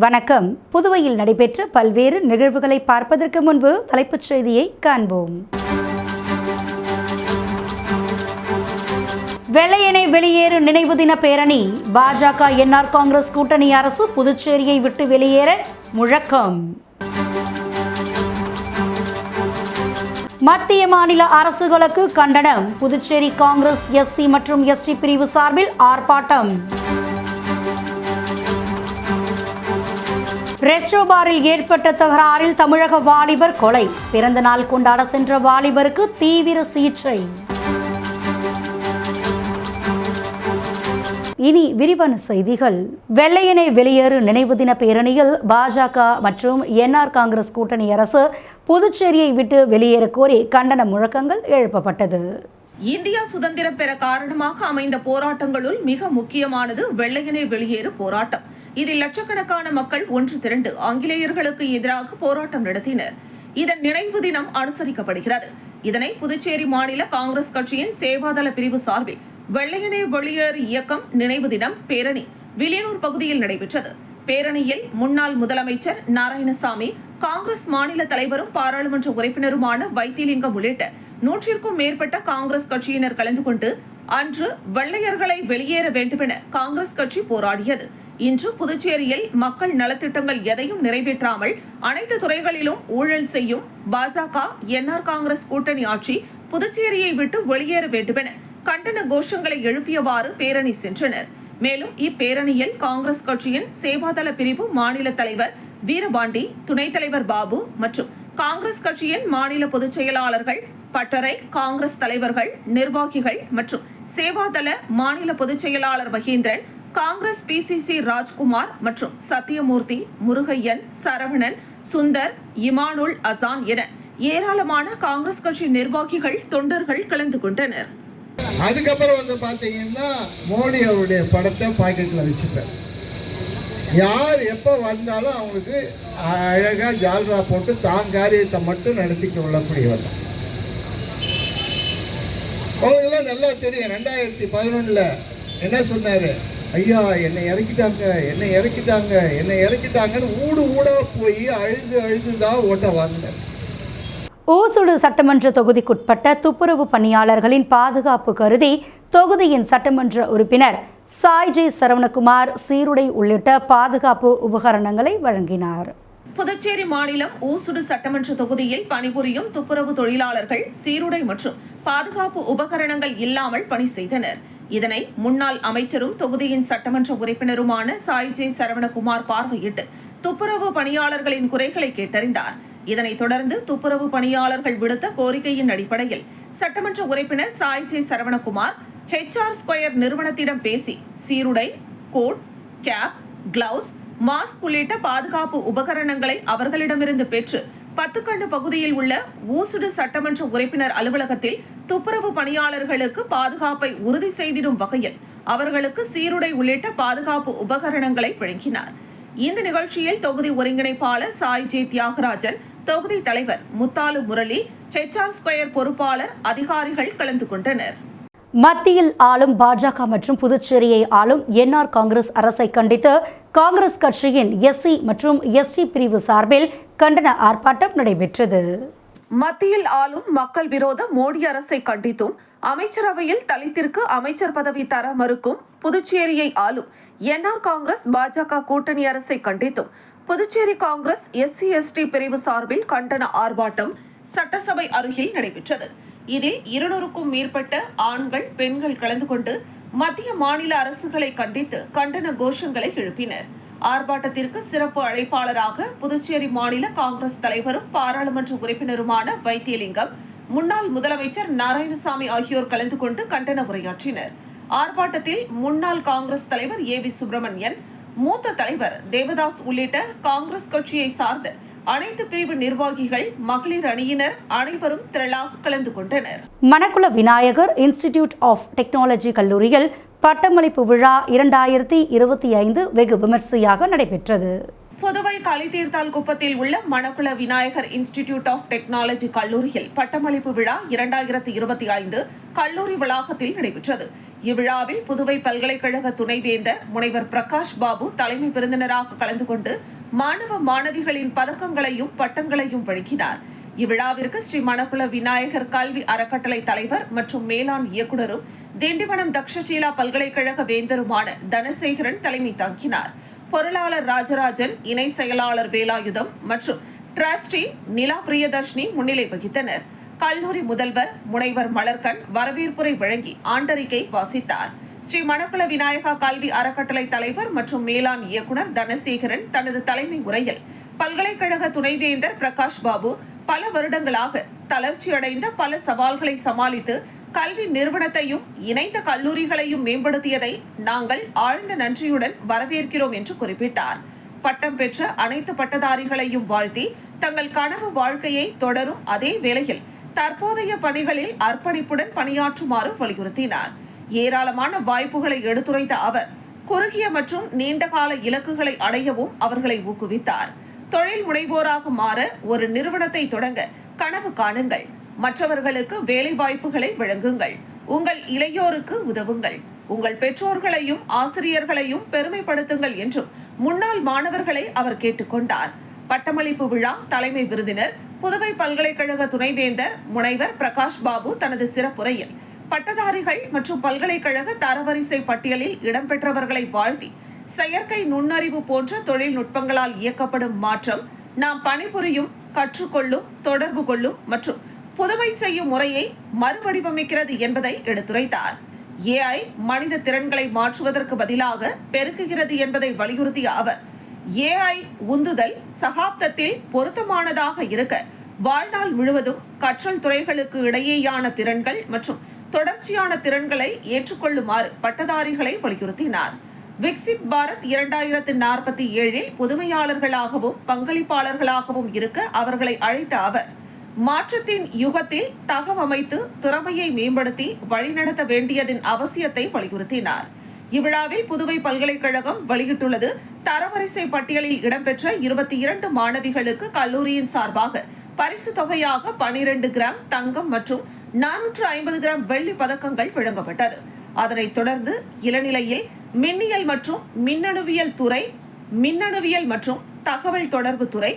வணக்கம். புதுவையில் நடைபெற்ற பல்வேறு நிகழ்வுகளை பார்ப்பதற்கு முன்பு தலைப்புச் செய்தியை காண்போம். வெள்ளையனே வெளியேறு நினைவு தின பேரணி. பாஜக என்ஆர் காங்கிரஸ் கூட்டணி அரசு புதுச்சேரியை விட்டு வெளியேற முழக்கம். மத்திய மாநில அரசுகளுக்கு கண்டனம். புதுச்சேரி காங்கிரஸ் எஸ்சி மற்றும் எஸ்டி பிரிவு சார்பில் ஆர்ப்பாட்டம். ரெஸ்டோ பாரில் ஏற்பட்ட தகராறில் தமிழக வாலிபர் கொலை. பிறந்த நாள் கொண்டாட சென்ற வாலிபருக்கு தீவிர சிகிச்சை. இனி விரிவான செய்திகள். வெள்ளையனே வெளியேறு நினைவு தின பேரணியில் பாஜக மற்றும் என்ஆர் காங்கிரஸ் கூட்டணி அரசு புதுச்சேரியை விட்டு வெளியேற கோரி கண்டன முழக்கங்கள் எழுப்பப்பட்டது. இந்தியா சுதந்திரம் பெற காரணமாக அமைந்த போராட்டங்களுள் மிக முக்கியமானது வெள்ளையனே வெளியேறு போராட்டம். இதில் லட்சக்கணக்கான மக்கள் ஒன்று திரண்டு ஆங்கிலேயர்களுக்கு எதிராக போராட்டம் நடத்தினர். இதன் நினைவு தினம் அனுசரிக்கப்படுகிறது. இதனை புதுச்சேரி மாநில காங்கிரஸ் கட்சியின் சேவாதள பிரிவு சார்பில் வெள்ளையனே வெளியேறு இயக்கம் நினைவு தினம் பேரணி வில்லியனூர் பகுதியில் நடைபெற்றது. பேரணியில் முன்னாள் முதலமைச்சர் நாராயணசாமி, காங்கிரஸ் மாநில தலைவரும் பாராளுமன்ற உறுப்பினருமான வைத்திலிங்கம் உள்ளிட்ட 100க்கும் மேற்பட்ட காங்கிரஸ் கட்சியினர் கலந்து கொண்டு அன்று வெள்ளையர்களை வெளியேற வேண்டுமென காங்கிரஸ் கட்சி போராடியது. இன்று புதுச்சேரியில் மக்கள் நலத்திட்டங்கள் எதையும் நிறைவேற்றாமல் அனைத்து துறைகளிலும் ஊழல் செய்யும் பாஜக என்ஆர் காங்கிரஸ் கூட்டணி ஆட்சி புதுச்சேரியை விட்டு வெளியேற வேண்டுமென கண்டன கோஷங்களை எழுப்பியவாறு பேரணி சென்றனர். மேலும் இப்பேரணியில் காங்கிரஸ் கட்சியின் சேவாதள பிரிவு மாநில தலைவர் வீரபாண்டி, துணைத் தலைவர் பாபு மற்றும் காங்கிரஸ் கட்சியின் மாநில பொதுச் செயலாளர்கள், பட்டறை காங்கிரஸ் தலைவர்கள், நிர்வாகிகள் மற்றும் சேவாதள மாநில பொதுச் செயலாளர் மகேந்திரன், காங்கிரஸ் பிசிசி ராஜ்குமார் மற்றும் சத்தியமூர்த்தி, முருகையன், சரவணன், சுந்தர், இமானுல் அசான் என ஏராளமான காங்கிரஸ் கட்சி நிர்வாகிகள், தொண்டர்கள் கலந்து கொண்டனர். அதுக்கப்புறம் பாத்தீங்கன்னா மோடி அவருடைய படத்தை பாக்கெட்ல வச்சுப்பேன். யார் எப்ப வந்தாலும் அவங்களுக்கு அழகா ஜால்ரா போட்டு தான் காரியத்தை மட்டும் நடத்தி கொள்ளக்கூடியவர். அவங்களுக்கெல்லாம் நல்லா தெரியும். 2011 என்ன சொன்னாரு? ஐயா என்னை இறக்கிட்டாங்கன்னு ஊடா போய் அழுதுதான் ஓட்ட வாங்கினார். ஊசுடு சட்டமன்ற தொகுதிக்குட்பட்ட துப்புரவு பணியாளர்களின் பாதுகாப்பு கருதி தொகுதியின் சட்டமன்ற உறுப்பினர் சாய்ஜி சரவணகுமார் சீருடை உள்ளிட்ட பாதுகாப்பு உபகரணங்களை வழங்கினார். புதுச்சேரி மாநிலம் ஊசுடு சட்டமன்ற தொகுதியில் பணிபுரியும் துப்புரவு தொழிலாளர்கள் சீருடை மற்றும் பாதுகாப்பு உபகரணங்கள் இல்லாமல் பணி செய்தனர். இதனை முன்னாள் அமைச்சரும் தொகுதியின் சட்டமன்ற உறுப்பினருமான சாய்ஜி சரவணகுமார் பார்வையிட்டு துப்புரவு பணியாளர்களின் குறைகளை கேட்டறிந்தார். இதனைத் தொடர்ந்து துப்புரவு பணியாளர்கள் விடுத்த கோரிக்கையின் அடிப்படையில் சட்டமன்ற உறுப்பினர் சாய்ஜி சரவணகுமார் HR2 நிறுவனத்திடம் பேசி சீருடை, கோட், கேப், கிளவுஸ், மாஸ்க் உள்ளிட்ட பாதுகாப்பு உபகரணங்களை அவர்களிடமிருந்து பெற்று 10 கண்டு பகுதியில் உள்ள ஊசுடு சட்டமன்ற உறுப்பினர் அலுவலகத்தில் துப்புரவு பணியாளர்களுக்கு பாதுகாப்பை உறுதி செய்திடும் வகையில் அவர்களுக்கு சீருடை உள்ளிட்ட பாதுகாப்பு உபகரணங்களை வழங்கினார். இந்த நிகழ்ச்சியில் தொகுதி ஒருங்கிணைப்பாளர் சாய்ஜி தியாகராஜன், தொகுதி தலைவர் முத்தாலு முரளி, HR2 பொறுப்பாளர், அதிகாரிகள் கலந்து கொண்டனர். மத்தியில் ஆளும் பாஜக மற்றும் புதுச்சேரியை ஆளும் என்ஆர் காங்கிரஸ் அரசை கண்டித்து காங்கிரஸ் கட்சியின் எஸ்சி மற்றும் எஸ்டி பிரிவு சார்பில் கண்டன ஆர்ப்பாட்டம் நடைபெற்றது. மத்தியில் ஆளும் மக்கள் விரோத மோடி அரசை கண்டித்தும் அமைச்சரவையில் தலித்திற்கு அமைச்சர் பதவி தர மறுக்கும் புதுச்சேரியை ஆளும் என்ஆர் காங்கிரஸ் பாஜக கூட்டணி அரசை கண்டித்தும் புதுச்சேரி காங்கிரஸ் எஸ்சி எஸ்டி பிரிவு சார்பில் கண்டன ஆர்ப்பாட்டம் சட்டசபை அருகில் நடைபெற்றது. இதில் 200க்கும் மேற்பட்ட ஆண்கள், பெண்கள் கலந்து கொண்டு மத்திய மாநில அரசுகளை கண்டித்து கண்டன கோஷங்களை எழுப்பினர். ஆர்ப்பாட்டத்திற்கு சிறப்பு அழைப்பாளராக புதுச்சேரி மாநில காங்கிரஸ் தலைவரும் பாராளுமன்ற உறுப்பினருமான வைத்திலிங்கம், முன்னாள் முதலமைச்சர் நாராயணசாமி ஆகியோர் கலந்து கொண்டு கண்டன உரையாற்றினர். ஆர்ப்பாட்டத்தில் முன்னாள் காங்கிரஸ் தலைவர் AV சுப்பிரமணியன், மூத்த தலைவர் தேவதாஸ் உள்ளிட்ட காங்கிரஸ் கட்சியை சார்ந்த அனைத்து பிரிவு நிர்வாகிகள், மகளிர் அணியினர் அனைவரும் திரளாக கலந்து கொண்டனர். Manakula Vinayagar institute of technology கல்லூரியில் பட்டமளிப்பு விழா 2025 வெகு விமர்சையாக நடைபெற்றது. புதுவை களித்தீர்த்தால் குப்பத்தில் உள்ள Manakula Vinayagar institute of technology கல்லூரியில் பட்டமளிப்பு விழா 2025 கல்லூரி வளாகத்தில் நடைபெற்றது. இவ்விழாவில் புதுவை பல்கலைக்கழக துணைவேந்தர் முனைவர் பிரகாஷ் பாபு தலைமை விருந்தினராக கலந்து கொண்டு மாணவ மாணவிகளின் பதக்கங்களையும் பட்டங்களையும் வழங்கினார். இவ்விழாவிற்கு ஸ்ரீ மணக்குள விநாயகர் கல்வி அறக்கட்டளை தலைவர் மற்றும் மேலாண் இயக்குநரும் திண்டிவனம் தக்ஷசீலா பல்கலைக்கழக வேந்தருமான தனசேகரன் தலைமை தாங்கினார். பொருளாளர் ராஜராஜன், இணை செயலாளர் வேலாயுதம் மற்றும் டிரஸ்டி நிலா பிரியதர்ஷினி முன்னிலை வகித்தனர். கல்லூரி முதல்வர் முனைவர் மலர்கண் வரவேற்புரை வழங்கி ஆண்டறிக்கை வாசித்தார். ஸ்ரீ மணக்குள விநாயகா கல்வி அறக்கட்டளை தலைவர் மற்றும் மேலாண் இயக்குநர் தனசேகரன் தனது தலைமை உரையில் பல்கலைக்கழக துணைவேந்தர் பிரகாஷ் பாபு பல வருடங்களாக தளர்ச்சியடைந்த பல சவால்களை சமாளித்து கல்வி நிறுவனத்தையும் இணைந்த கல்லூரிகளையும் மேம்படுத்தியதை நாங்கள் ஆழ்ந்த நன்றியுடன் வரவேற்கிறோம் என்று குறிப்பிட்டார். பட்டம் பெற்ற அனைத்து பட்டதாரிகளையும் வாழ்த்தி தங்கள் கனவு வாழ்க்கையை தொடரும் அதே வேளையில் தற்போதைய பணிகளில் அர்ப்பணிப்புடன் பணியாற்றுமாறு வலியுறுத்தினார். ஏராளமான வாய்ப்புகளை எடுத்துரைத்த அவர் குறுகிய மற்றும் நீண்டகால இலக்குகளை அடையவும் அவர்களை ஊக்குவித்தார். தொழில் முனைவோராக மாற ஒரு நிறுவனத்தை தொடங்க கனவு காணுங்கள், மற்றவர்களுக்கு வேலை வாய்ப்புகளை வழங்குங்கள், உங்கள் இளையோருக்கு உதவுங்கள், உங்கள் பெற்றோர்களையும் ஆசிரியர்களையும் பெருமைப்படுத்துங்கள் என்றும் முன்னாள் மாணவர்களை அவர் கேட்டுக்கொண்டார். பட்டமளிப்பு விழா தலைமை விருந்தினர் புதுவை பல்கலைக்கழக துணைவேந்தர் முனைவர் பிரகாஷ் பாபு தனது சிறப்புரையில் பட்டதாரிகள் மற்றும் பல்கலைக்கழக தரவரிசை பட்டியலில் இடம்பெற்றவர்களை வாழ்த்தி செயற்கை நுண்ணறிவு போன்ற தொழில்நுட்பங்களால் இயக்கப்படும் மாற்றம் நாம் பணிபுரியும், கற்றுக்கொள்ளும், தொடர்பு கொள்ளும் மற்றும் புதுமை செய்யும் முறையை மறுவடிவமைக்கிறது என்பதை எடுத்துரைத்தார். AI மனித திறன்களை மாற்றுவதற்கு பதிலாக பெருக்குகிறது என்பதை வலியுறுத்திய அவர் AI உந்துதல் சகாப்தத்தில் பொருத்தமானதாக இருக்க வாழ்நாள் முழுவதும் கற்றல் துறைகளுக்கு இடையேயான திறன்கள் மற்றும் தொடர்ச்சியான திறன்களை ஏற்றுக்கொள்ளுமாறு பட்டதாரிகளை வலியுறுத்தினார். விக்சித் பாரத் 2047 புதுமையாளர்களாகவும் பங்களிப்பாளர்களாகவும் இருக்க அவர்களை அழைத்த அவர் மாற்றத்தின் யுகத்தில் தகவமைத்து திறமையை மேம்படுத்தி வழிநடத்த வேண்டியதன் அவசியத்தை வலியுறுத்தினார். இவ்விழாவில் புதுவை பல்கலைக்கழகம் வெளியிட்டுள்ளது தரவரிசை பட்டியலில் இடம்பெற்ற 22 மாணவிகளுக்கு கல்லூரியின் சார்பாக பரிசு தொகையாக 12 கிராம் தங்கம் மற்றும் 450 கிராம் வெள்ளி பதக்கங்கள் வழங்கப்பட்டது. அதனைத் தொடர்ந்து இளநிலையில் மின்னியல் மற்றும் மின்னணுவியல் துறை, மின்னணுவியல் மற்றும் தகவல் தொடர்பு துறை,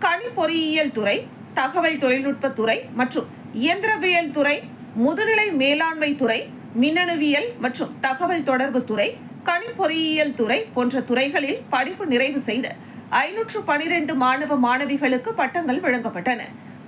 கணி பொறியியல் துறை, தகவல் தொழில்நுட்ப துறை மற்றும் இயந்திரவியல் துறை, முதுநிலை மேலாண்மை துறை, மின்னணுவியல் மற்றும் தகவல் தொடர்பு துறை, கணி பொறியியல் துறை போன்ற துறைகளில் படிப்பு நிறைவு செய்த 512 மாணவ மாணவிகளுக்கு பட்டங்கள் வழங்கப்பட்டன.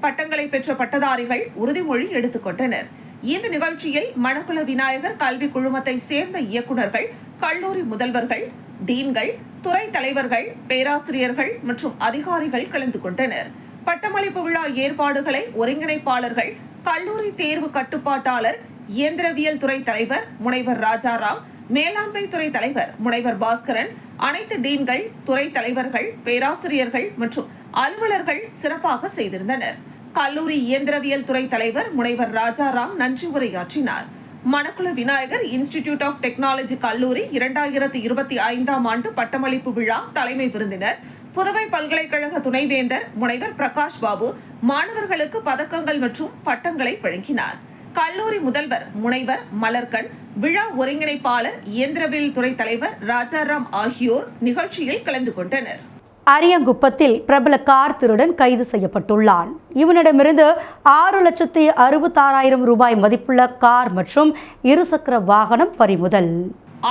பட்டங்களை பெற்ற பட்டதாரிகள் உறுதிமொழி எடுத்துக்கொண்டனர். இந்த நிகழ்ச்சியில் மணக்குள விநாயகர் கல்வி குழுமத்தை சேர்ந்த இயக்குநர்கள், கல்லூரி முதல்வர்கள், டீன்கள், துறை தலைவர்கள், பேராசிரியர்கள் மற்றும் அதிகாரிகள் கலந்து கொண்டனர். பட்டமளிப்பு விழா ஏற்பாடுகளை ஒருங்கிணைப்பாளர்கள், கல்லூரி தேர்வு கட்டுப்பாட்டாளர், இயந்திரவியல் துறை தலைவர் முனைவர் ராஜாராம், மேலாண்மை துறை தலைவர் முனைவர் பாஸ்கரன், அனைத்து டீன்கள், துறை தலைவர்கள், பேராசிரியர்கள் மற்றும் அலுவலர்கள் சிறப்பாக செய்திருந்தனர். கல்லூரி இயந்திரவியல் துறை தலைவர் முனைவர் ராஜாராம் நன்றி உரையாற்றினார். Manakula Vinayagar institute of technology கல்லூரி 2025 ஆண்டு பட்டமளிப்பு விழா தலைமை விருந்தினர் புதுவை பல்கலைக்கழக துணைவேந்தர் முனைவர் பிரகாஷ் பாபு மாணவர்களுக்கு பதக்கங்கள் மற்றும் பட்டங்களை வழங்கினார். கல்லூரி முதல்வர் முனைவர் மலர்கண், விழா ஒருங்கிணைப்பாளர் இயந்திரவியல் துறை தலைவர் ராஜாராம் ஆகியோர் நிகழ்ச்சியில் கலந்து கொண்டனர். அரியங்குப்பத்தில் பிரபல கார் திருடன் கைது செய்யப்பட்டுள்ளான். இவனிடமிருந்து 6,66,000 ரூபாய் மதிப்புள்ள கார் மற்றும் இருசக்கர வாகனம் பறிமுதல்.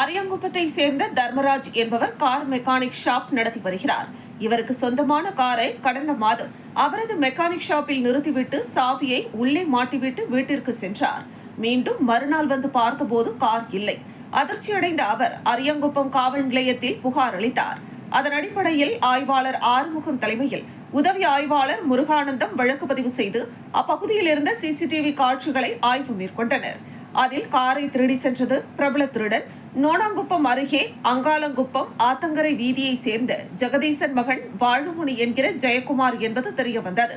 அரியங்குப்பத்தை சேர்ந்த தர்மராஜ் என்பவர் கார் மெக்கானிக் ஷாப் நடத்தி வருகிறார். இவருக்கு சொந்தமான காரை கடந்த மாதம் அவரது மெக்கானிக் ஷாப்பில் நிறுத்திவிட்டு சாவியை உள்ளே மாட்டிவிட்டு வீட்டிற்கு சென்றார். மீண்டும் மறுநாள் வந்து பார்த்தபோது கார் இல்லை. அதிர்ச்சியடைந்த அவர் அரியங்குப்பம் காவல் நிலையத்தில் புகார் அளித்தார். அதன் அடிப்படையில் ஆய்வாளர் ஆறுமுகம் தலைமையில் உதவி ஆய்வாளர் முருகானந்தம் வழக்கு பதிவு செய்து அப்பகுதியில் இருந்த சிசிடிவி காட்சிகளை ஆய்வு மேற்கொண்டனர். அதில் காரை திருடி சென்றது பிரபல திருடன் நோனாங்குப்பம் அருகே அங்காளங்குப்பம் ஆத்தங்கரை வீதியை சேர்ந்த ஜெகதீசன் மகன் வாழுமுனி என்கிற ஜெயக்குமார் என்பது தெரியவந்தது.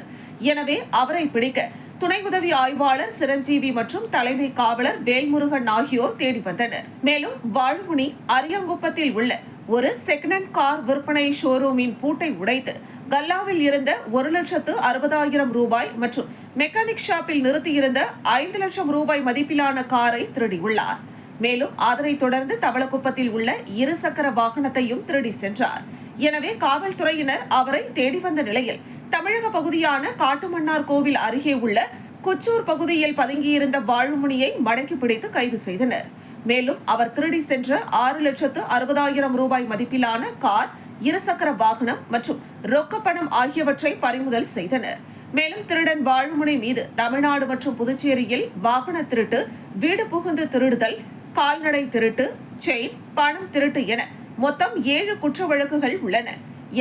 எனவே அவரை பிடிக்க துணை உதவி ஆய்வாளர் சிரஞ்சீவி மற்றும் தலைமை காவலர் வேல்முருகன் ஆகியோர் தேடி வந்தனர். மேலும் வாழுமுனி அரியங்குப்பத்தில் உள்ள ஒரு செகண்ட் ஹேண்ட் கார் விற்பனை ஷோரூமின் பூட்டை உடைத்து கல்லாவில் இருந்த 1,60,000 ரூபாய் மற்றும் மெக்கானிக் ஷாப்பில் நிறுத்தியிருந்த 5 லட்சம் ரூபாய் மதிப்பிலான காரை திருடியுள்ளார். மேலும் அதனைத் தொடர்ந்து தவளக்குப்பத்தில் உள்ள 2 சக்கர வாகனத்தையும் திருடி சென்றார். எனவே காவல்துறையினர் அவரை தேடி வந்த நிலையில் தமிழக பகுதியான காட்டுமன்னார் கோவில் அருகே உள்ள குச்சூர் பகுதியில் பதுங்கியிருந்த வாழுமணியை மடக்கி பிடித்து கைது செய்தனர். மேலும் அவர் திருடி சென்ற 6,60,000 ரூபாய் மதிப்பிலான கார், 2 சக்கர வாகனம் மற்றும் ரொக்கப்பணம் ஆகியவற்றை பறிமுதல் செய்தனர். மேலும் திருடன் வாழுமணி மீது தமிழ்நாடு மற்றும் புதுச்சேரியில் வாகன திருட்டு, வீடு புகுந்து திருடுதல், கால்நடை திருட்டு, செயின், பணம் திருட்டு என மொத்தம் 7 குற்ற வழக்குகள் உள்ளன.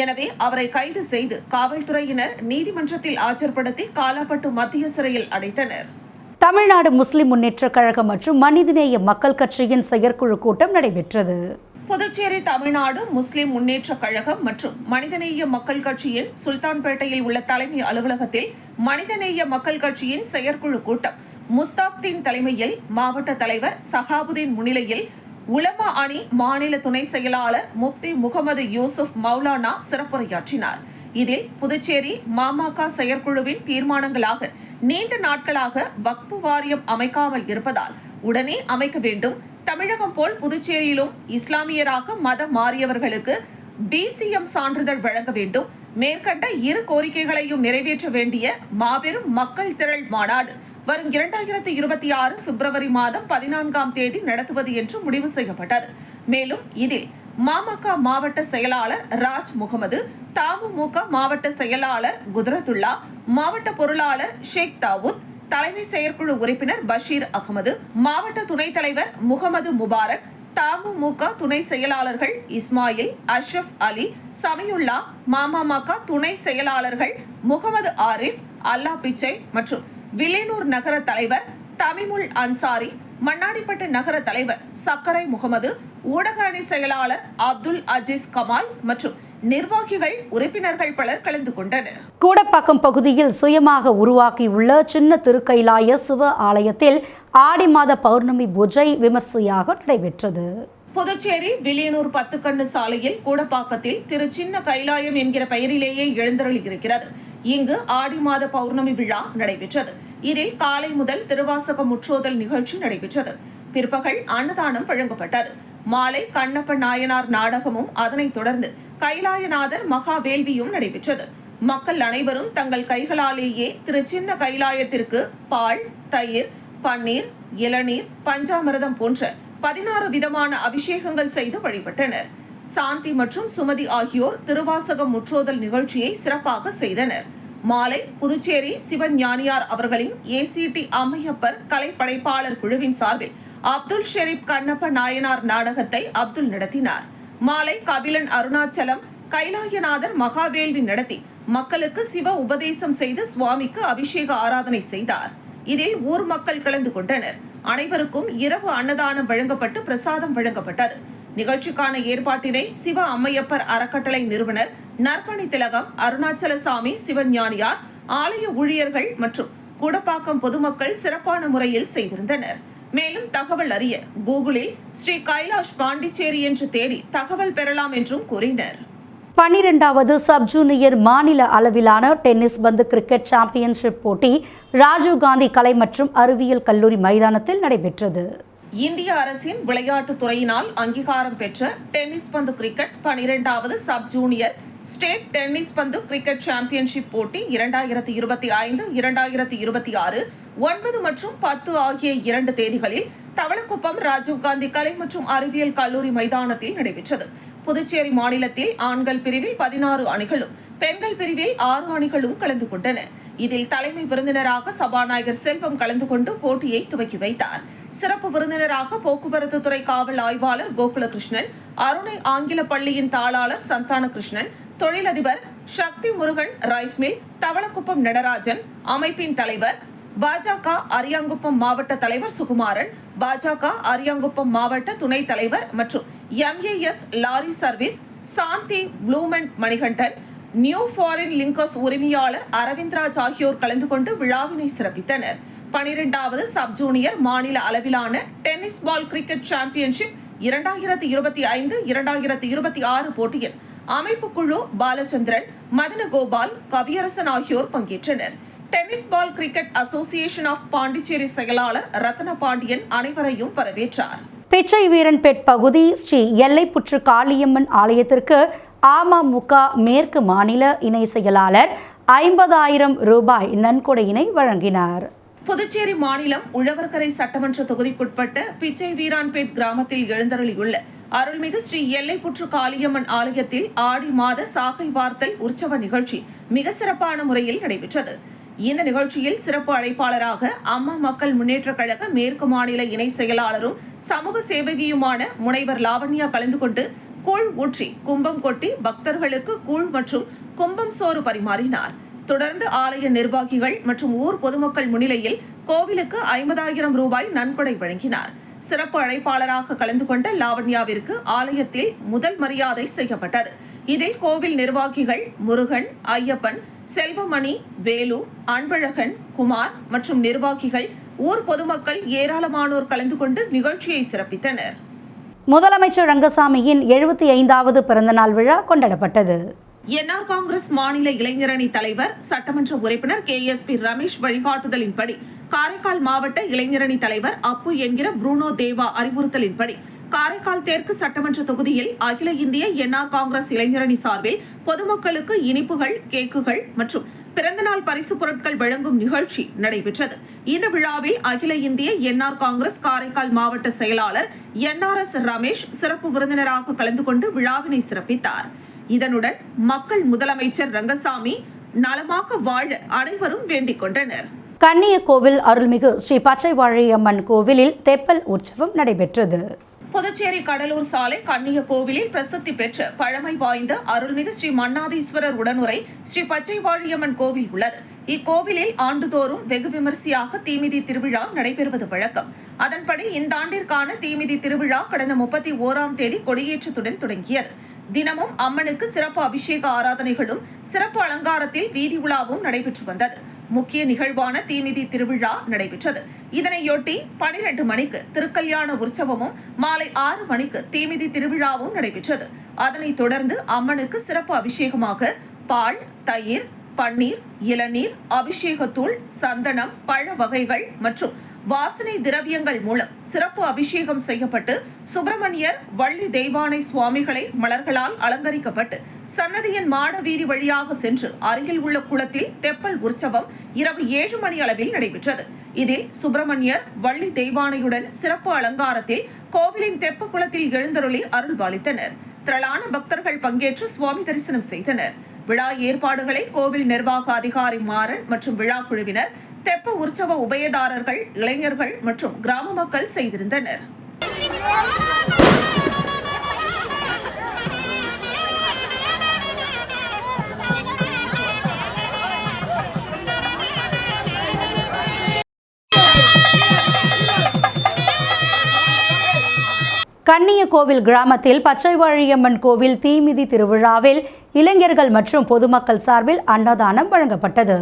எனவே அவரை கைது செய்து காவல்துறையினர் நீதிமன்றத்தில் ஆஜர்படுத்தி காலாப்பட்டு மத்திய சிறையில் அடைத்தனர். தமிழ்நாடு முஸ்லிம் முன்னேற்றக் கழகம் மற்றும் மனிதநேய மக்கள் கட்சியின் செயற்குழு கூட்டம் நடைபெற்றது. புதுச்சேரி தமிழ்நாடு முஸ்லிம் முன்னேற்றக் கழகம் மற்றும் மனிதநேய மக்கள் கட்சியின் சுல்தான்பேட்டையில் உள்ள தலைமை அலுவலகத்தில் மனிதநேய மக்கள் கட்சியின் செயற்குழு கூட்டம் முஸ்தாக்தீன் தலைமையில், மாவட்ட தலைவர் சஹாபுதீன் முன்னிலையில் உலமா அணி மாநில துணை செயலாளர் முப்தி முகமது யூசுப் மௌலானா சிறப்புரையாற்றினார். இதில் புதுச்சேரி மாமக செயற்குழுவின் தீர்மானங்களாக நீண்ட நாட்களாக வக்பு வாரியம் அமைக்காமல் இருப்பதால் உடனே அமைக்க வேண்டும், தமிழகம் போல் புதுச்சேரியிலும் இஸ்லாமியராக மதம் மாறியவர்களுக்கு BCM சான்றிதழ் வழங்க வேண்டும், மேற்கண்ட 2 கோரிக்கைகளையும் நிறைவேற்ற வேண்டிய மாபெரும் மக்கள் திரள் மாநாடு வரும் 2026 பிப்ரவரி மாதம் 14ஆம் தேதி நடத்துவது என்று முடிவு செய்யப்பட்டது. மேலும் இதில் மாமக மாவட்ட செயலாளர் ராஜ் முகமது, தமுமுக மாவட்ட செயலாளர் குதரத்துல்லா, மாவட்ட பொருளாளர் ஷேக் தாவூத், தலைமை செயற்குழு உறுப்பினர் பஷீர் அகமது, மாவட்ட துணைத் தலைவர் முகமது முபாரக், தமுமுக துணை செயலாளர்கள் இஸ்மாயில், அஷ்ரப் அலி, சமியுல்லா, மமக துணை செயலாளர்கள் முகமது ஆரிஃப், அல்லா பிச்சை மற்றும் வில்லியனூர் நகர தலைவர் தமிமுல் அன்சாரி, மண்ணாடிப்பட்டு நகர தலைவர் சக்கரை முகமது, ஊடக அணி செயலாளர் அப்துல் அஜீஸ் கமால் மற்றும் நிர்வாகிகள், உறுப்பினர்கள் பலர் கலந்து கொண்டனர். கூடப்பாக்கம் பகுதியில் சுயமாக உருவாக்கியுள்ள சின்ன திருக்கைலாய சிவ ஆலயத்தில் ஆடி மாத பௌர்ணமி பூஜை விமர்சையாக நடைபெற்றது. புதுச்சேரி வில்லியனூர் 10 கண்ணு சாலையில் கூடப்பாக்கத்தில் திரு சின்ன கைலாயம் என்கிற பெயரிலேயே எழுந்தருளி இருக்கிறது. இங்கு ஆடி மாத பௌர்ணமி விழா நடைபெற்றது. இதில் காலை முதல் திருவாசக முற்றோதல் நிகழ்ச்சி நடைபெற்றது. பிற்பகல் அன்னதானம் வழங்கப்பட்டது. மாலை கண்ணப்ப நாயனார் நாடகமும், அதனைத் தொடர்ந்து கைலாயநாதர் மகா வேள்வியும் நடைபெற்றது. மக்கள் அனைவரும் தங்கள் கைகளாலேயே திரு சின்ன கைலாயத்திற்கு பால், தயிர், பன்னீர், இளநீர், பஞ்சாமிர்தம் போன்ற 16 விதமான அபிஷேகங்கள் செய்து வழிபட்டனர். சாந்தி மற்றும் சுமதி ஆகியோர் திருவாசகம் முற்றோதல் நிகழ்ச்சியை சிறப்பாக செய்தனர். மாலை புதுச்சேரி சிவஞானியார் அவர்களின் ACT அம்மையப்பர் கலைப்படைப்பாளர் குழுவின் சார்பில் அப்துல் ஷெரீப் கண்ணப்ப நாயனார் நாடகத்தை அப்துல் நடத்தினார். மாலை கபிலன் அருணாச்சலம் கைலாயநாதர் மகாவேள்வி நடத்தி மக்களுக்கு சிவ உபதேசம் செய்து சுவாமிக்கு அபிஷேக ஆராதனை செய்தார். இதில் ஊர் மக்கள் கலந்து கொண்டனர். அனைவருக்கும் இரவு அன்னதானம் வழங்கப்பட்டு பிரசாதம் வழங்கப்பட்டது. நிகழ்ச்சிக்கான ஏற்பாட்டினை சிவ அம்மையப்பர் அறக்கட்டளை நிறுவனர் நற்பணி திலகம், அருணாச்சலசாமி, சிவஞானியார், ஆலய ஊழியர்கள் மற்றும் கூடப்பாக்கம் பொதுமக்கள் சிறப்பான முறையில் செய்திருந்தனர். மேலும் தகவல் அறிய கூகுளில் ஸ்ரீ கைலாஷ் பாண்டிச்சேரி என்று தேடி தகவல் பெறலாம் என்றும் கூறினர். 12வது சப் ஜூனியர் மாநில அளவிலான டென்னிஸ் பந்து கிரிக்கெட் சாம்பியன்ஷிப் போட்டி ராஜீவ்காந்தி கலை மற்றும் அறிவியல் கல்லூரி மைதானத்தில் நடைபெற்றது. இந்திய அரசின் விளையாட்டுத் துறையினால் அங்கீகாரம் பெற்ற டென்னிஸ் பந்து கிரிக்கெட் 12வது சப் ஜூனியர் ஸ்டேட் டென்னிஸ் பந்து கிரிக்கெட் சாம்பியன்ஷிப் போட்டி 2025-2026 9 மற்றும் 10 ஆகிய 2 தேதிகளில் தவளக்குப்பம் ராஜீவ்காந்தி கலை மற்றும் அறிவியல் கல்லூரி மைதானத்தில் நடைபெற்றது. புதுச்சேரி மாநிலத்தில் ஆண்கள் பிரிவில் 16 அணிகளும், பெண்கள் பிரிவில் 6 அணிகளும் கலந்து கொண்டன. இதில் தலைமை விருந்தினராக சபாநாயகர் செல்வம் கலந்து கொண்டு போட்டியை துவக்கி வைத்தார். சிறப்பு விருந்தினராக போக்குவரத்து துறை காவல் ஆய்வாளர் கோகுலகிருஷ்ணன், அருணை ஆங்கில பள்ளியின் தாளாளர் சந்தானகிருஷ்ணன், தொழிலதிபர் சக்தி முருகன், ரைஸ்மில் தவளக்குப்பம் நடராஜன், அமைப்பின் தலைவர் பாஜக அரியாங்குப்பம் மாவட்ட தலைவர் சுகுமாரன், பாஜக அரியாங்குப்பம் மாவட்ட துணைத் தலைவர் மற்றும் MAS லாரி சர்வீஸ் சாந்தி ப்ளூமெண்ட் மணிகண்டன், நியூ ஃபாரின் லிங்கர்ஸ் உரிமையாளர் அரவிந்த்ராஜ் ஆகியோர் கலந்து கொண்டு விழாவினை சிறப்பித்தனர். 12வது சப் ஜூனியர் மாநில அளவிலான டென்னிஸ் பால் கிரிக்கெட் சாம்பியன்ஷிப் 2025-2026 போட்டியில் அமைப்புக்குழு பாலச்சந்திரன், மதனகோபால், கவியரசன் ஆகியோர் பங்கேற்றனர். Tennis ball cricket association of Pondicherry செயலாளர் ரத்ன பாண்டியன் அனைவரையும் வரவேற்றார். பிச்சை வீரன்பேட் பகுதி ஸ்ரீ எல்லைப்புற்று காளியம்மன் ஆலயத்திற்கு அமமுக மேற்கு மாநில இணை செயலாளர் 50,000 ரூபாய் நன்கொடையினை வழங்கினார். புதுச்சேரி மாநிலம் உழவர்கரை சட்டமன்ற தொகுதிக்குட்பட்ட பிச்சை வீரான்பேட் கிராமத்தில் எழுந்தருளியுள்ள அருள்மிகு ஸ்ரீ எல்லைப்புற்று காளியம்மன் ஆலயத்தில் ஆடி மாத சாகை வார்த்தல் உற்சவ நிகழ்ச்சி மிக சிறப்பான முறையில் நடைபெற்றது. இந்த நிகழ்ச்சியில் சிறப்பு அழைப்பாளராக அம்மா மக்கள் முன்னேற்ற கழக மேற்கு மாநில இணை செயலாளரும் சமூக சேவகியுமான முனைவர் லாவண்யா கலந்து கொண்டு கூழ் ஊற்றி கும்பம் கொட்டி பக்தர்களுக்கு கூழ் மற்றும் கும்பம் சோறு பரிமாறினார். தொடர்ந்து ஆலய நிர்வாகிகள் மற்றும் ஊர் பொதுமக்கள் முன்னிலையில் கோவிலுக்கு 50,000 ரூபாய் நன்கொடை வழங்கினார். சிறப்பு அழைப்பாளராக கலந்து கொண்ட லாவண்யாவிற்கு ஆலயத்தில் முதல் மரியாதை செய்யப்பட்டது. இதில் கோவில் நிர்வாகிகள் முருகன், ஐயப்பன், செல்வமணி, வேலு, அன்பழகன், குமார் மற்றும் நிர்வாகிகள், ஊர் பொதுமக்கள் ஏராளமானோர் கலந்து கொண்டு நிகழ்ச்சியை சிறப்பித்தனர். முதலமைச்சர் ரங்கசாமியின் 75வது பிறந்தநாள் விழா கொண்டாடப்பட்டது. என்ஆர் காங்கிரஸ் மாநில இளைஞரணி தலைவர் சட்டமன்ற உறுப்பினர் KSP ரமேஷ் வழிகாட்டுதலின்படி காரைக்கால் மாவட்ட இளைஞரணி தலைவர் அப்பு என்கிற புரூனோ தேவா அறிவுறுத்தலின்படி காரைக்கால் தெற்கு சட்டமன்ற தொகுதியில் அகில இந்திய என்ஆர் காங்கிரஸ் இளைஞரணி சார்பில் பொதுமக்களுக்கு இனிப்புகள், கேக்குகள் மற்றும் பிறந்தநாள் பரிசு பொருட்கள் வழங்கும் நிகழ்ச்சி நடைபெற்றது. இந்த விழாவில் அகில இந்திய என்ஆர் காங்கிரஸ் காரைக்கால் மாவட்ட செயலாளர் NRS ரமேஷ் சிறப்பு விருந்தினராக கலந்து கொண்டு விழாவினை சிறப்பித்தார். இதனுடன் மக்கள் முதலமைச்சர் ரங்கசாமி நலமாக வாழ அனைவரும் வேண்டிக் கொண்டனர். கன்னியக்கோவில் அருள்மிகு ஸ்ரீ பச்சைவாழியம்மன் கோவிலில் தெப்பல் உற்சவம் நடைபெற்றது. புதுச்சேரி கடலூர் சாலை கன்னியக்கோவிலில் பிரசித்தி பெற்ற பழமை வாய்ந்த அருள்மிகு ஸ்ரீ மன்னாதீஸ்வரர் உடனுரை ஸ்ரீ பச்சைவாழியம்மன் கோவில் உள்ளது. இக்கோவிலில் ஆண்டுதோறும் வெகு விமரிசையாக தீமிதி திருவிழா நடைபெறுவது வழக்கம். அதன்படி இந்த ஆண்டிற்கான தீமிதி திருவிழா கடந்த 31ஆம் தேதி கொடியேற்றத்துடன் தொடங்கியது. தினமும் அம்மனுக்கு சிறப்பு அபிஷேக ஆராதனைகளும் சிறப்பு அலங்காரத்தில் வீதி உலாவும் நடைபெற்று வந்தது. முக்கிய நிகழ்வான தீமிதி திருவிழா நடைபெற்றது. இதனையொட்டி 12 மணிக்கு திருக்கல்யாண உற்சவமும் மாலை 6 மணிக்கு தீமிதி திருவிழாவும் நடைபெற்றது. அதனைத் தொடர்ந்து அம்மனுக்கு சிறப்பு அபிஷேகமாக பால், தயிர், பன்னீர், இளநீர், அபிஷேகத்தூள், சந்தனம், பழ வகைகள் மற்றும் வாசனை திரவியங்கள் மூலம் சிறப்பு அபிஷேகம் செய்யப்பட்டு சுப்பிரமணியர், வள்ளி தெய்வானை சுவாமிகளை மலர்களால் அலங்கரிக்கப்பட்டு சன்னதியின் மாட வீதி வழியாக சென்று அருகில் உள்ள குளத்தில் தெப்பல் உற்சவம் இரவு 7 மணி அளவில் நடைபெற்றது. இதில் சுப்பிரமணியர், வள்ளி தெய்வானையுடன் சிறப்பு அலங்காரத்தில் கோவிலின் தெப்ப குளத்தில் எழுந்தருளி அருள்பாலித்தனர். திரளான பக்தர்கள் பங்கேற்று சுவாமி தரிசனம் செய்தனர். விழா ஏற்பாடுகளை கோவில் நிர்வாக அதிகாரி மாறன் மற்றும் விழா குழுவினர், தெப்ப உற்சவ உபயதாரர்கள், இளைஞர்கள் மற்றும் கிராம மக்கள் செய்திருந்தனர். கன்னியக்கோவில் கிராமத்தில் பச்சைவாழியம்மன் கோவில் தீமிதி திருவிழாவில் இளைஞர்கள் மற்றும் பொதுமக்கள் சார்பில் அன்னதானம் வழங்கப்பட்டது.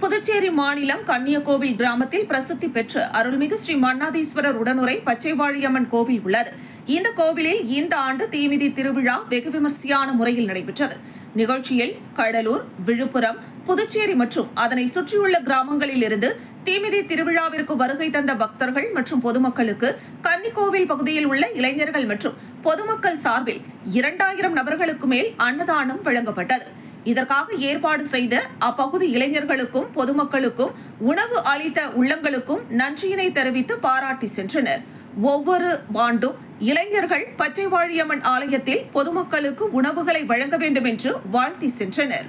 புதுச்சேரி மாநிலம் கன்னியக்கோவில் கிராமத்தில் பிரசித்தி பெற்ற அருள்மிகு ஸ்ரீ மன்னாதீஸ்வரர் உடனுரை பச்சைவாழியம்மன் கோவில் உள்ளது. இந்த கோவிலில் இந்த ஆண்டு தீமிதி திருவிழா வெகு விமர்சையான முறையில் நடைபெற்றது. நிகழ்ச்சியில் கடலூர், விழுப்புரம், புதுச்சேரி மற்றும் அதனை சுற்றியுள்ள கிராமங்களில் இருந்து தீமிதி திருவிழாவிற்கு வருகை தந்த பக்தர்கள் மற்றும் பொதுமக்களுக்கு கன்னிக்கோவில் பகுதியில் உள்ள இளைஞர்கள் மற்றும் பொதுமக்கள் சார்பில் 2000 நபர்களுக்கு மேல் அன்னதானம் வழங்கப்பட்டது. இதற்காக ஏற்பாடு செய்த அப்பகுதி இளைஞர்களுக்கும் பொதுமக்களுக்கும் உணவு அளித்த உள்ளங்களுக்கும் நன்றியினை தெரிவித்து பாராட்டி சென்றனர். ஒவ்வொரு ஆண்டும் இளைஞர்கள் பச்சைவாழியம்மன் ஆலயத்தில் பொதுமக்களுக்கு உணவுகளை வழங்க வேண்டும் என்று வாழ்த்தி சென்றனர்.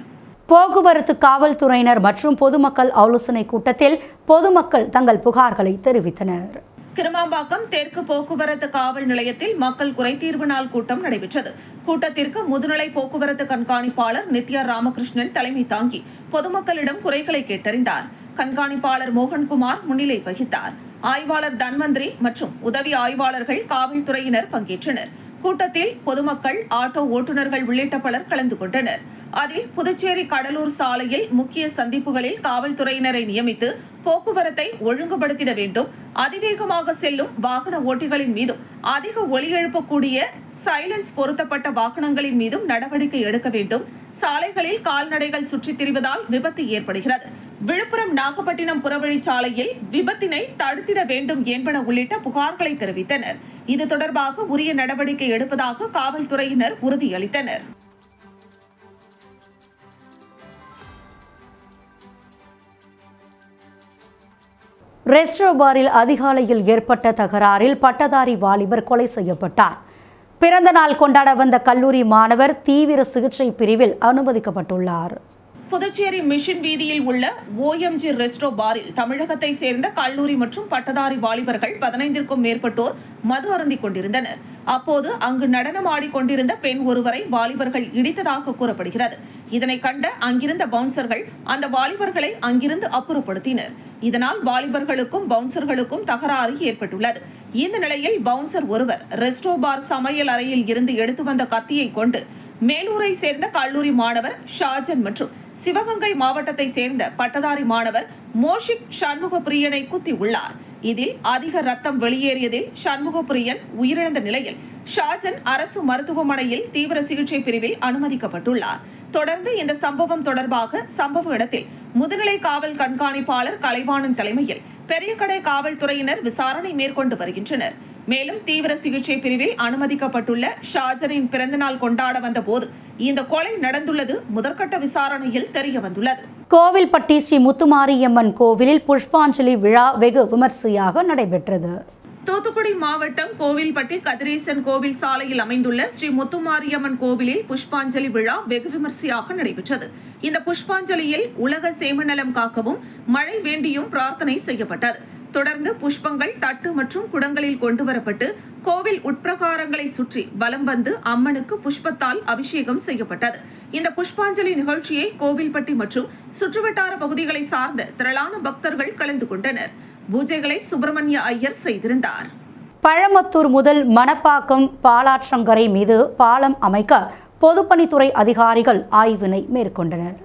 போக்குவரத்து காவல்துறையினர் மற்றும் பொதுமக்கள் ஆலோசனை கூட்டத்தில் பொதுமக்கள் தங்கள் புகார்களை தெரிவித்தனர். கிருமாம்பாக்கம் தெற்கு போக்குவரத்து காவல் நிலையத்தில் மக்கள் குறைதீர்வு நாள் கூட்டம் நடைபெற்றது. கூட்டத்திற்கு முதுநிலை போக்குவரத்து கண்காணிப்பாளர் நித்யா ராமகிருஷ்ணன் தலைமை தாங்கி பொதுமக்களிடம் குறைகளை கேட்டறிந்தார். கண்காணிப்பாளர் மோகன்குமார் முன்னிலை வகித்தார். ஆய்வாளர் தன்வந்திரி மற்றும் உதவி ஆய்வாளர்கள் காவல்துறையினர் பங்கேற்றனர். கூட்டத்தில் பொதுமக்கள், ஆட்டோ ஓட்டுநர்கள் உள்ளிட்ட பலர் கலந்து கொண்டனர். அதில் புதுச்சேரி கடலூர் சாலையில் முக்கிய சந்திப்புகளில் காவல்துறையினரை நியமித்து போக்குவரத்தை ஒழுங்குபடுத்திட வேண்டும், அதிவேகமாக செல்லும் வாகன ஓட்டிகளின் மீதும், அதிக ஒலி எழுப்பக்கூடிய சைலன்ஸ் பொருத்தப்பட்ட வாகனங்களின் மீதும் நடவடிக்கை எடுக்க வேண்டும், சாலைகளில் கால்நடைகள் சுற்றித் திரிவதால் விபத்து ஏற்படுகிறது, விழுப்புரம் நாகப்பட்டினம் புறவழிச்சாலையில் விபத்தினை தடுத்திட வேண்டும் என்பன உள்ளிட்ட புகார்களை தெரிவித்தனர். இது தொடர்பாக உரிய நடவடிக்கை எடுப்பதாக காவல்துறையினர் உறுதியளித்தனர். ரெஸ்டோ பாரில் அதிகாலையில் ஏற்பட்ட தகராறில் பட்டதாரி வாலிபர் கொலை செய்யப்பட்டார். பிறந்த நாள் கொண்டாட வந்த கல்லூரி மாணவர் தீவிர சிகிச்சை பிரிவில் அனுமதிக்கப்பட்டுள்ளார். புதுச்சேரி மிஷன் வீதியில் உள்ள OMG ரெஸ்டோ பாரில் தமிழகத்தை சேர்ந்த கல்லூரி மற்றும் பட்டதாரி வாலிபர்கள் 15க்கும் மேற்பட்டோர் மது அருந்திக் கொண்டிருந்தனர். அப்போது அங்கு நடனம் ஆடிக்கொண்டிருந்த பெண் ஒருவரை வாலிபர்கள் இடித்ததாக கூறப்படுகிறது. இதனை கண்ட அங்கிருந்த பவுன்சர்கள் அந்த வாலிபர்களை அங்கிருந்து அப்புறப்படுத்தினர். இதனால் வாலிபர்களுக்கும் பவுன்சர்களுக்கும் தகராறு ஏற்பட்டுள்ளது. இந்த நிலையில் பவுன்சர் ஒருவர் ரெஸ்டோ பார் சமையல் அறையில் இருந்து எடுத்து வந்த கத்தியை கொண்டு மேலூரை சேர்ந்த கல்லூரி மாணவர் ஷாஜன் மற்றும் சிவகங்கை மாவட்டத்தை சேர்ந்த பட்டதாரி மாணவர் மோஷிக் சண்முகப்பிரியனை குத்தி உள்ளார். இதில் அதிக ரத்தம் வெளியேறியதில் சண்முகப்பிரியன் உயிரிழந்த நிலையில் ஷாஜன் அரசு மருத்துவமனையில் தீவிர சிகிச்சை பிரிவில் அனுமதிக்கப்பட்டுள்ளார். தொடர்ந்து இந்த சம்பவம் தொடர்பாக சம்பவ இடத்தில் முதுநிலை காவல் கண்காணிப்பாளர் கலைவாணன் தலைமையில் பெரியகடை காவல்துறையினர் விசாரணை மேற்கொண்டு வருகின்றனர். மேலும் தீவிர சிகிச்சை பிரிவில் அனுமதிக்கப்பட்டுள்ள ஷாஜனின் பிறந்தநாள் கொண்டாட வந்த போது இந்த கொலை நடந்துள்ளது முதற்கட்ட விசாரணையில் தெரிய வந்துள்ளது. கோவில்பட்டி ஸ்ரீ முத்துமாரியம்மன் கோவிலில் புஷ்பாஞ்சலி விழா வெகு விமர்சையாக நடைபெற்றது. தூத்துக்குடி மாவட்டம் கோவில்பட்டி கதிரேசன் கோவில் சாலையில் அமைந்துள்ள ஸ்ரீ முத்துமாரியம்மன் கோவிலில் புஷ்பாஞ்சலி விழா வெகு விமர்சையாக நடைபெற்றது. இந்த புஷ்பாஞ்சலியில் உலக சேமநலம் காக்கவும் மழை வேண்டியும் பிரார்த்தனை செய்யப்பட்டது. தொடர்ந்து புஷ்பங்கள் தட்டு மற்றும் குடங்களில் கொண்டுவரப்பட்டு கோவில் உட்பிரகாரங்களை சுற்றி வலம் வந்து அம்மனுக்கு புஷ்பத்தால் அபிஷேகம் செய்யப்பட்டது. இந்த புஷ்பாஞ்சலி நிகழ்ச்சியை கோவில்பட்டி மற்றும் சுற்றுவட்டார பகுதிகளை சார்ந்த திரளான பக்தர்கள் கலந்து கொண்டனர். பூஜைகளை சுப்பிரமணிய ஐயர் செய்திருந்தார். பழமத்தூர் முதல் மணப்பாக்கம் பாலாற்றங்கரை மீது பாலம் அமைக்க பொதுப்பணித்துறை அதிகாரிகள் ஆய்வினை மேற்கொண்டனர்.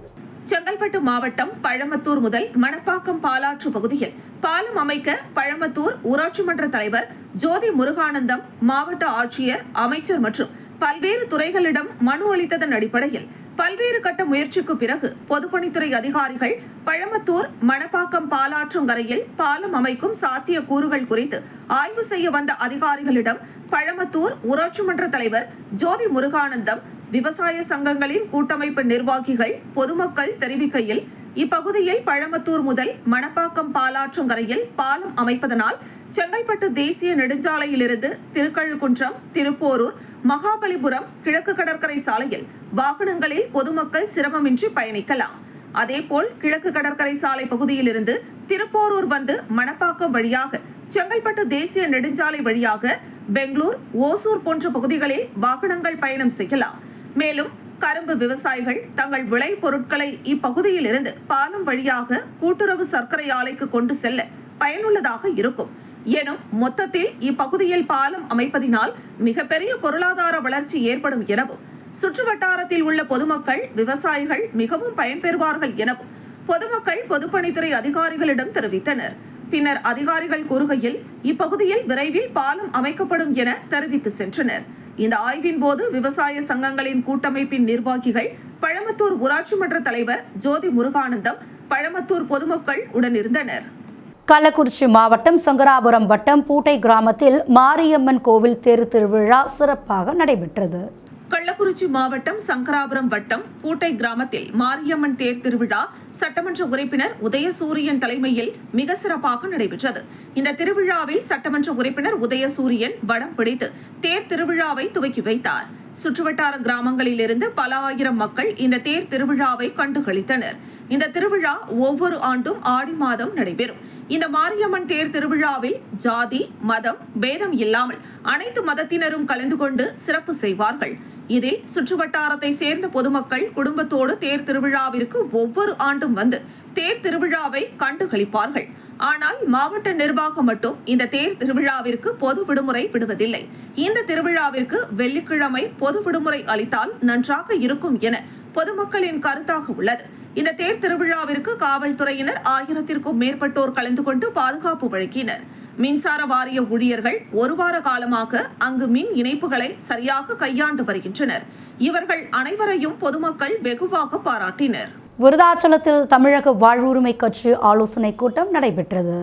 செங்கல்பட்டு மாவட்டம் பழமத்தூர் முதல் மணப்பாக்கம் பாலாற்று பகுதியில் பாலம் அமைக்க பழமத்தூர் ஊராட்சி மன்ற தலைவர் ஜோதி முருகானந்தம், மாவட்ட ஆட்சியர், அமைச்சர் மற்றும் பல்வேறு துறைகளிடம் மனு அளித்ததன் அடிப்படையில் பல்வேறு கட்ட முயற்சிக்கு பிறகு பொதுப்பணித்துறை அதிகாரிகள் பழமத்தூர் மணப்பாக்கம் பாலாற்றங்கரையில் பாலம் அமைக்கும் சாத்திய கூறுகள் குறித்து ஆய்வு செய்ய வந்த அதிகாரிகளிடம் பழமத்தூர் ஊராட்சி மன்ற தலைவர் ஜோதி முருகானந்தம், விவசாய சங்கங்களின் கூட்டமைப்பு நிர்வாகிகள், பொதுமக்கள் தெரிவிக்கையில், இப்பகுதியில் பழமத்தூர் முதல் மணப்பாக்கம் பாலாற்றங்கரையில் பாலம் அமைப்பதனால் செங்கல்பட்டு தேசிய நெடுஞ்சாலையிலிருந்து திருக்கழுக்குன்றம், திருப்போரூர், மகாபலிபுரம் கிழக்கு கடற்கரை சாலையில் வாகனங்களில் பொதுமக்கள் சிரமமின்றி பயணிக்கலாம். அதேபோல் கிழக்கு கடற்கரை சாலை பகுதியிலிருந்து திருப்போரூர் வந்து மணப்பாக்கம் வழியாக செங்கல்பட்டு தேசிய நெடுஞ்சாலை வழியாக பெங்களூர், ஓசூர் போன்ற பகுதிகளில் வாகனங்கள் பயணம் செய்யலாம். மேலும் கரும்பு விவசாயிகள் தங்கள் விளை பொருட்களை இப்பகுதியில் இருந்து பாலம் வழியாக கூட்டுறவு சர்க்கரை ஆலைக்கு கொண்டு செல்ல பயனுள்ளதாக இருக்கும். எனும் மொத்தத்தில் இப்பகுதியில் பாலம் அமைப்பதினால் மிகப்பெரிய பொருளாதார வளர்ச்சி ஏற்படும் எனவும், சுற்றுவட்டாரத்தில் உள்ள பொதுமக்கள், விவசாயிகள் மிகவும் பயன்பெறுவார்கள் எனவும் பொதுமக்கள் பொதுப்பணித்துறை அதிகாரிகளிடம் தெரிவித்தனர். பின்னர் அதிகாரிகள் கூறுகையில், இப்பகுதியில் விரைவில் பாலம் அமைக்கப்படும் என தெரிவித்து சென்றனர். இந்த ஆய்வின் போது விவசாய சங்கங்களின் கூட்டமைப்பின் நிர்வாகிகள், பழமத்தூர் ஊராட்சி மன்ற தலைவர் ஜோதி முருகானந்தம், பழமத்தூர் பொதுமக்கள் உடனிருந்தனர். கள்ளக்குறிச்சி மாவட்டம் சங்கராபுரம் வட்டம் பூட்டை கிராமத்தில் மாரியம்மன் கோவில் தேர் திருவிழா சிறப்பாக நடைபெற்றது. கள்ளக்குறிச்சி மாவட்டம் சங்கராபுரம் வட்டம் பூட்டை கிராமத்தில் மாரியம்மன் தேர் திருவிழா சட்டமன்ற உறுப்பினர் உதயசூரியன் தலைமையில் மிக சிறப்பாக நடைபெற்றது. இந்த திருவிழாவில் சட்டமன்ற உறுப்பினர் உதயசூரியன் வடம் பிடித்து தேர் திருவிழாவை துவக்கி வைத்தார். சுற்றுவட்டார கிராமங்களில் இருந்து பல ஆயிரம் மக்கள் இந்த தேர் திருவிழாவை கண்டுகளித்தனர். இந்த திருவிழா ஒவ்வொரு ஆண்டும் ஆடி மாதம் நடைபெறும். இந்த மாரியம்மன் தேர் திருவிழாவில் ஜாதி, மதம் பேதம் இல்லாமல் அனைத்து மதத்தினரும் கலந்து கொண்டு சிறப்பு செய்வார்கள். இதில் சுற்றுவட்டாரத்தை சேர்ந்த பொதுமக்கள் குடும்பத்தோடு தேர் திருவிழாவிற்கு ஒவ்வொரு ஆண்டும் வந்து தேர் திருவிழாவை கண்டுகளிப்பார்கள். ஆனால் மாவட்ட நிர்வாகம் மட்டும் இந்த தேர் திருவிழாவிற்கு பொது விடுமுறை விடுவதில்லை. இந்த திருவிழாவிற்கு வெள்ளிக்கிழமை பொது விடுமுறை அளித்தால் நன்றாக இருக்கும் என பொதுமக்களின் கருத்தாக உள்ளது. இந்த தேர் திருவிழாவிற்கு காவல்துறையினர் 1000க்கும் மேற்பட்டோர் கலந்து கொண்டு பாதுகாப்பு வழங்கினர். மின்சார வாரிய ஊழியர்கள் ஒரு வார காலமாக அங்கு மின் இணைப்புகளை சரியாக கையாண்டு வருகின்றனர். இவர்கள் அனைவரையும் பொதுமக்கள் வெகுவாக பாராட்டினர். விருதாச்சலத்தில் தமிழக வாழ்வுரிமை கட்சி ஆலோசனை கூட்டம் நடைபெற்றது.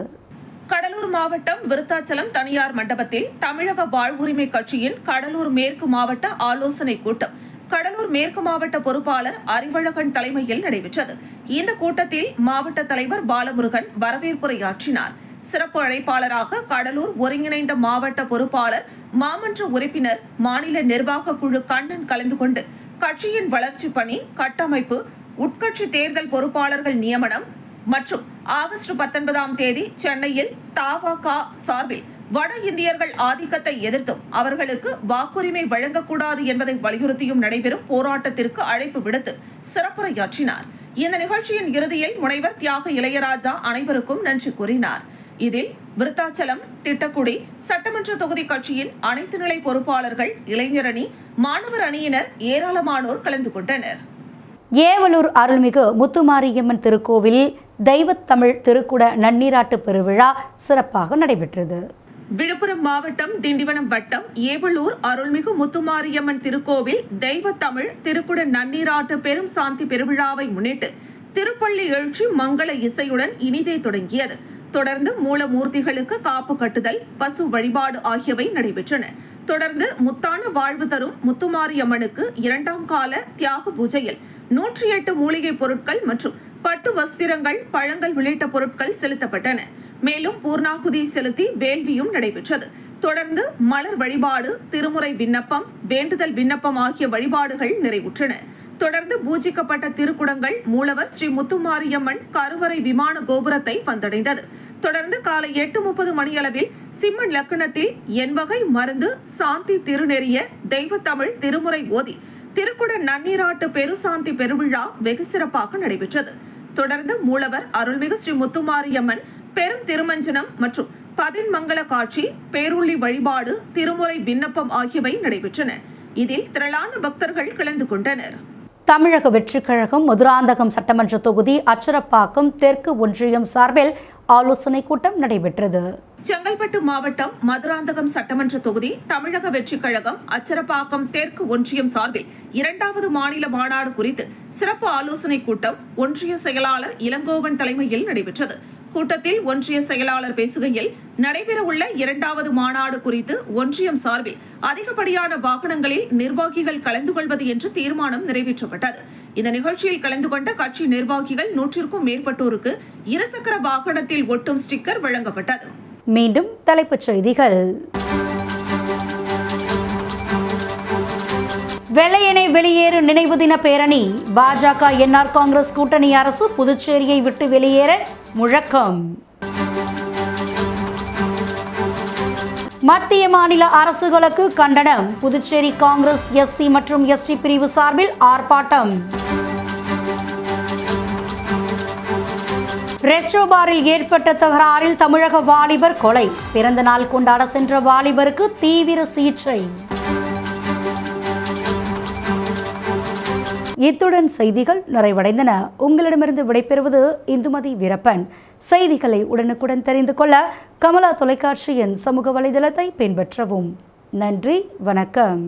கடலூர் மாவட்டம் விருத்தாச்சலம் தனியார் மண்டபத்தில் தமிழக வாழ்வுரிமை கட்சியின் கடலூர் மேற்கு மாவட்ட ஆலோசனை கூட்டம் கடலூர் மேற்கு மாவட்ட பொறுப்பாளர் அறிவழகன் தலைமையில் நடைபெற்றது. இந்த கூட்டத்தில் மாவட்ட தலைவர் பாலமுருகன் வரவேற்புரையாற்றினார். சிறப்பு அழைப்பாளராக கடலூர் ஒருங்கிணைந்த மாவட்ட பொறுப்பாளர் மாமன்ற உறுப்பினர் மாநில நிர்வாக குழு கண்ணன் கலந்து கொண்டு கட்சியின் வளர்ச்சி பணி, கட்டமைப்பு, உட்கட்சி தேர்தல் பொறுப்பாளர்கள் நியமனம் மற்றும் ஆகஸ்ட் 19ஆம் தேதி சென்னையில் தமாக சார்பில் வட இந்தியர்கள் ஆதிக்கத்தை எதிர்த்தும் அவர்களுக்கு வாக்குரிமை வழங்கக்கூடாது என்பதை வலியுறுத்தியும் நடைபெறும் போராட்டத்திற்கு அழைப்பு விடுத்து சிறப்புரையாற்றினார். இந்த நிகழ்ச்சியின் இறுதியில் முனைவர் தியாக இளையராஜா அனைவருக்கும் நன்றி கூறினார். இதில் விருத்தாச்சலம், திட்டக்குடி சட்டமன்ற தொகுதி கட்சியின் அனைத்து நிலை பொறுப்பாளர்கள், இளைஞரணி, மாணவர் அணியினர் ஏராளமானோர் கலந்து கொண்டனர். ஏவலூர் அருள்மிகு முத்துமாரியம்மன் திருக்கோவில் தெய்வத்தமிழ் திருக்குட நன்னீராட்டு பெருவிழா சிறப்பாக நடைபெற்றது. விழுப்புரம் மாவட்டம் திண்டிவனம் வட்டம் ஏவலூர் அருள்மிகு முத்துமாரியம்மன் திருக்கோவில் தெய்வத்தமிழ் திருக்குட நன்னீராட்டு பெரும் சாந்தி பெருவிழாவை முன்னிட்டு திருப்பள்ளி எழுச்சி மங்கள இசையுடன் இனிதே தொடங்கியது. தொடர்ந்து மூலமூர்த்திகளுக்கு காப்பு கட்டுதல், பசு வழிபாடு ஆகியவை நடைபெற்றன. தொடர்ந்து முத்தான வாழ்வு தரும் முத்துமாரியம்மனுக்கு 2ஆம் கால தியாக பூஜையில் 108 மூலிகை பொருட்கள் மற்றும் பட்டு வஸ்திரங்கள், பழங்கள் உள்ளிட்ட பொருட்கள் செலுத்தப்பட்டன. மேலும் பூர்ணாகுதி செலுத்தி வேள்வியும் நடைபெற்றது. தொடர்ந்து மலர் வழிபாடு, திருமுறை விண்ணப்பம், வேண்டுதல் விண்ணப்பம் ஆகிய வழிபாடுகள் நிறைவுற்றன. தொடர்ந்து பூஜிக்கப்பட்ட திருக்குடங்கள் மூலவர் ஸ்ரீ முத்துமாரியம்மன் கருவறை விமான கோபுரத்தை வந்தடைந்தது. தொடர்ந்து காலை 8:30 மணியளவில் சிம்மன் லக்கணத்தில் எண்வகை மருந்து சாந்தி திருநெறிய தெய்வத்தமிழ் திருமுறை ஓதி திருக்குட நன்னீராட்டு பெருசாந்தி பெருவிழா வெகு சிறப்பாக நடைபெற்றது. தொடர்ந்து மூலவர் அருள்மிகு ஸ்ரீ முத்துமாரியம்மன் பெரும் திருமஞ்சனம் மற்றும் பதின்மங்கல காட்சி, பேருள்ளி வழிபாடு, திருமுறை விண்ணப்பம் ஆகியவை நடைபெற்றன. இதில் திரளான பக்தர்கள் கலந்து கொண்டனர். தமிழக வெற்றிக் கழகம் மதுராந்தகம் சட்டமன்ற தொகுதி அச்சரப்பாக்கம் தெற்கு ஒன்றியம் சார்பில் ஆலோசனை கூட்டம் நடைபெற்றது. செங்கல்பட்டு மாவட்டம் மதுராந்தகம் சட்டமன்ற தொகுதி தமிழக வெற்றிக் கழகம் அச்சரப்பாக்கம் தெற்கு ஒன்றியம் சார்பில் 2வது மாநில மாநாடு குறித்து சிறப்பு ஆலோசனை கூட்டம் ஒன்றிய செயலாளர் இளங்கோவன் தலைமையில் நடைபெற்றது. கூட்டத்தில் ஒன்றிய செயலாளர் பேசுகையில், நடைபெறவுள்ள 2வது மாநாடு குறித்து ஒன்றியம் சார்பில் அதிகப்படியான வாகனங்களில் நிர்வாகிகள் கலந்து கொள்வது என்று தீர்மானம் நிறைவேற்றப்பட்டது. இந்த நிகழ்ச்சியில் கலந்து கொண்ட கட்சி நிர்வாகிகள் 100க்கும் மேற்பட்டோருக்கு இருசக்கர வாகனத்தில் ஒட்டும் ஸ்டிக்கர் வழங்கப்பட்டது. மீண்டும் தலைப்புச் செய்திகள். வெள்ளையனே வெளியேறு நினைவு தின பேரணி. பாஜக என்ஆர் காங்கிரஸ் கூட்டணி அரசு புதுச்சேரியை விட்டு வெளியேற முழக்கம். மத்திய மாநில அரசுகளுக்கு கண்டனம். புதுச்சேரி காங்கிரஸ் எஸ்சி மற்றும் எஸ்டி பிரிவு சார்பில் ஆர்ப்பாட்டம். ரெஸ்டோ பாரில் ஏற்பட்ட தகராறில் தமிழக வாலிபர் கொலை. பிறந்த நாள் கொண்டாட சென்ற வாலிபருக்கு தீவிர சிகிச்சை. இத்துடன் செய்திகள் நிறைவடைந்தன. உங்களிடமிருந்து விடைபெறுவது இந்துமதி வீரப்பன். செய்திகளை உடனுக்குடன் தெரிந்து கொள்ள கமலா தொலைக்காட்சியின் சமூக வலைதளத்தை பின்பற்றவும். நன்றி, வணக்கம்.